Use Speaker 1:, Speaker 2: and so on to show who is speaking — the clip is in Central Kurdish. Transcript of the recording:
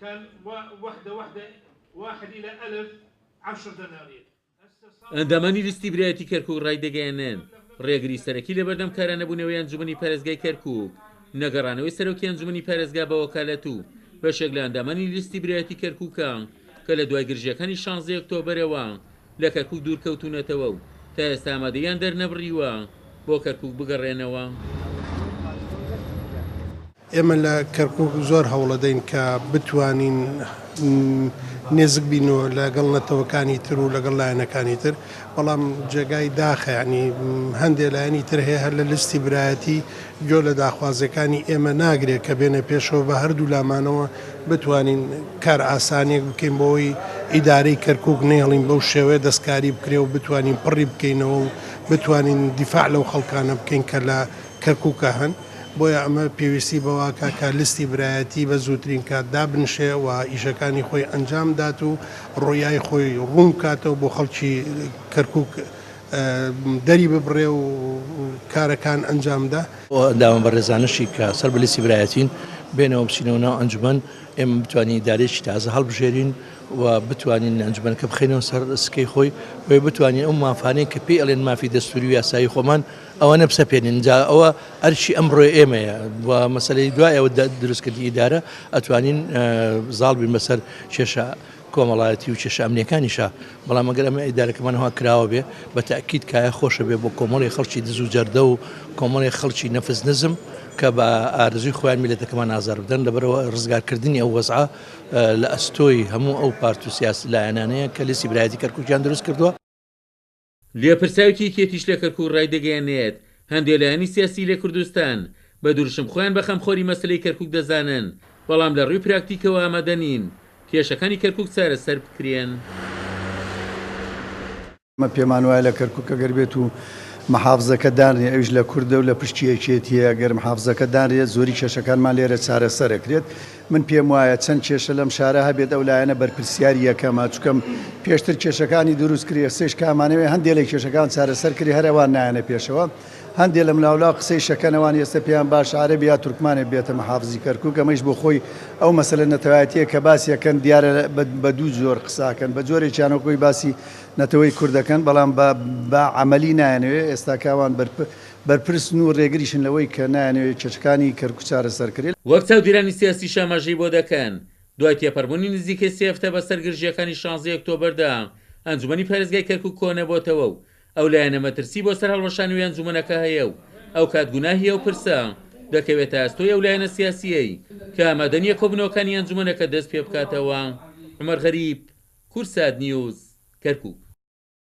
Speaker 1: كان واحد إلى 1000 10 دنانير.
Speaker 2: ئەندامانی لیستی برایەتی کەرکووک ڕایدەگەیەنێن ڕێگری سەرەکی لە بەردەم کارانەبوونەوەی ئەنجومەنی پارێزگای کەرکووک نەگەڕانەوەی سەرۆکی ئەنجومەنی پارێزگا بە وەکالەت و بەشێک لە ئەندامانی لیستی برایەتی کەرکووکە کە لە دوای گرژیەکانی 16 ئۆکتۆبەرەوە لە کەرکووک دوورکەوتونەتەوە و تا ئێستا ئامادەیان دەرنەبڕیوە بۆ کەرکووک بگەڕێنەوە.
Speaker 3: ئێمە لە کەرکووک زۆر هەوڵەدەین کە بتوانین نێزک بینەوە لەگەڵ نەتەوەکانی تر و لەگەڵ لایەنەکانی تر، بەڵام جێگای داخەیانی هەندێک لایەنی تر هەیە هەر لە لیستی برایەتی گوێ لە داخوازەکانی ئێمە ناگرێت کە بێنە پێشەوە بە هەردوو لامانەوە بتوانین کار ئاسانێک بکەین بۆەوەی ئیدارەی کەرکووک نێڵین بەو شێوەیە دەستکاری بکرێ و بتوانین پڕی بکەینەوە و بتوانین دیفاع لەو خەڵکانە بکەین کە لە کەرکووکە هەن. بۆیە ئەمە پێویستی بەواکە کە لیستی برایەتی بە زووترین کات دابنشێ و ئیشەکانی خۆی ئەنجام دات و ڕۆیای خۆی ڕوون کاتەوە بۆ خەڵکی کەرکووک دەری ببڕێ و کارەکان ئەنجامدا.
Speaker 4: داوام بە ڕێزانشی کە سەر بە لیستی برایەتین بێنەوە بچینەوە ناو ئەنجومەن ئێمە بتوانین دارێکی تازە هەڵبژێرین و بتوانین ئەنجومەنەکە بخەینەوە سەر سکەی خۆی و بتوانین ئەو مافانەی کە پێی ئەڵێن مافی دەستوری و یاسایی خۆمان ئەوانە بسەپێنین جا ئەوە ئەرشی ئەمڕۆی ئێمەیە و مەسەلەی دوایەوە دروستکردی ئیدارە ئەتوانین زاڵ بین بەسەر کێشە کۆمەڵایەتی و کێشە ئەمنیەکانیشە، بەڵام ئەگەر ئەمە ئیدارەکەمانەوە کراوە بێ بە تاکید کایە خۆشە بێ بۆ کۆمەڵی خەڵکی دز و جەردە و کۆمەڵی خەڵکی نەفس نزم کە بە ئارزوی خۆیان میلەتەکەمان ئازار بدەن لەبەرەوە ڕزگارکردنی ئەو وەزعە لە ئەستۆی هەموو ئەو پارت و سیاسی لایەنانەیە کە لیستی برایەتی کەرکووکیان دروست کردووە.
Speaker 2: لێپرساوی کێتیش لە کەرکووک ڕایدەگەیەنێت هەندێک لایەنی سیاسی لە کوردستان بە دوورشم خۆیان بە خەمخۆری مەسلەی کەرکووک دەزانن، بەڵام لە ڕووی پراکتیکەوە ئامادە نین کێشەکانی کەرکووک چارەسەر بکرێن.
Speaker 5: مە پێمان وایە لە کەرکووک ئەگەر بێت و محافزەکە دانرێ ئەوش لە کوردە و لە پشتیەکێتیە ئەگەر محافزەکە دانرێت زۆری کێشەکانمان لێرە چارەسەرەکرێت. من پێم وایە چەند کێشە لەم شارە هەبێت ئەو لایەنە بەرپرسیاری یەکەمە چووکەم پێشتر کێشەکانی دروست کردی سێش کامانەوێ هەندێک لە کێشەکان چارەسەر کردی هەروان نایەنە پێشەوە. هەندێک لە ملاولا قسەی شەکەنەوان ئێستا پێیان باش عەرەبی یا تورکمانێک بێتە محافزی کەرکووک ئەمەش بۆ خۆی ئەو مەسەلە نەتەوایەتیە کە باسیەکەن دیارە بە دوو زۆر قساکەن بە جۆرێکیانەوەی باسی نەتەوەی کوردەکەن بەڵام بە عەمەلی نایەنەوێ ئێستا کاوان بەرپرسن و ڕێگریشن لەوەی کە نایەنەوێت کێشەکانی کەرکووک چارەسەرکرێت.
Speaker 2: وەک چاودێرانی سیاسی شاماژەی بۆ دەکەن دوای تێپەڕبوونی نزیکەی سێ هەفتە بەسەر گرژیەکانی 16 ئۆکتۆبەردا ئەنجومەنی پارێزگای کەرکووک کۆنەبۆتەوە و ئەو لایەنە مەترسی بۆ سەر هەڵوەشانی ئەنجومەنەکە هەیە و ئەو کاتگوناهیە و پرسە دەکەوێتە ئەستۆی ئەو لایەنە سیاسیەی کە ئامادەنیە کۆبنەوەکانی ئەنجومەنەکە دەست پێ بکاتەوە. عومەر غەریب، کورسات نیوز، کەرکووک.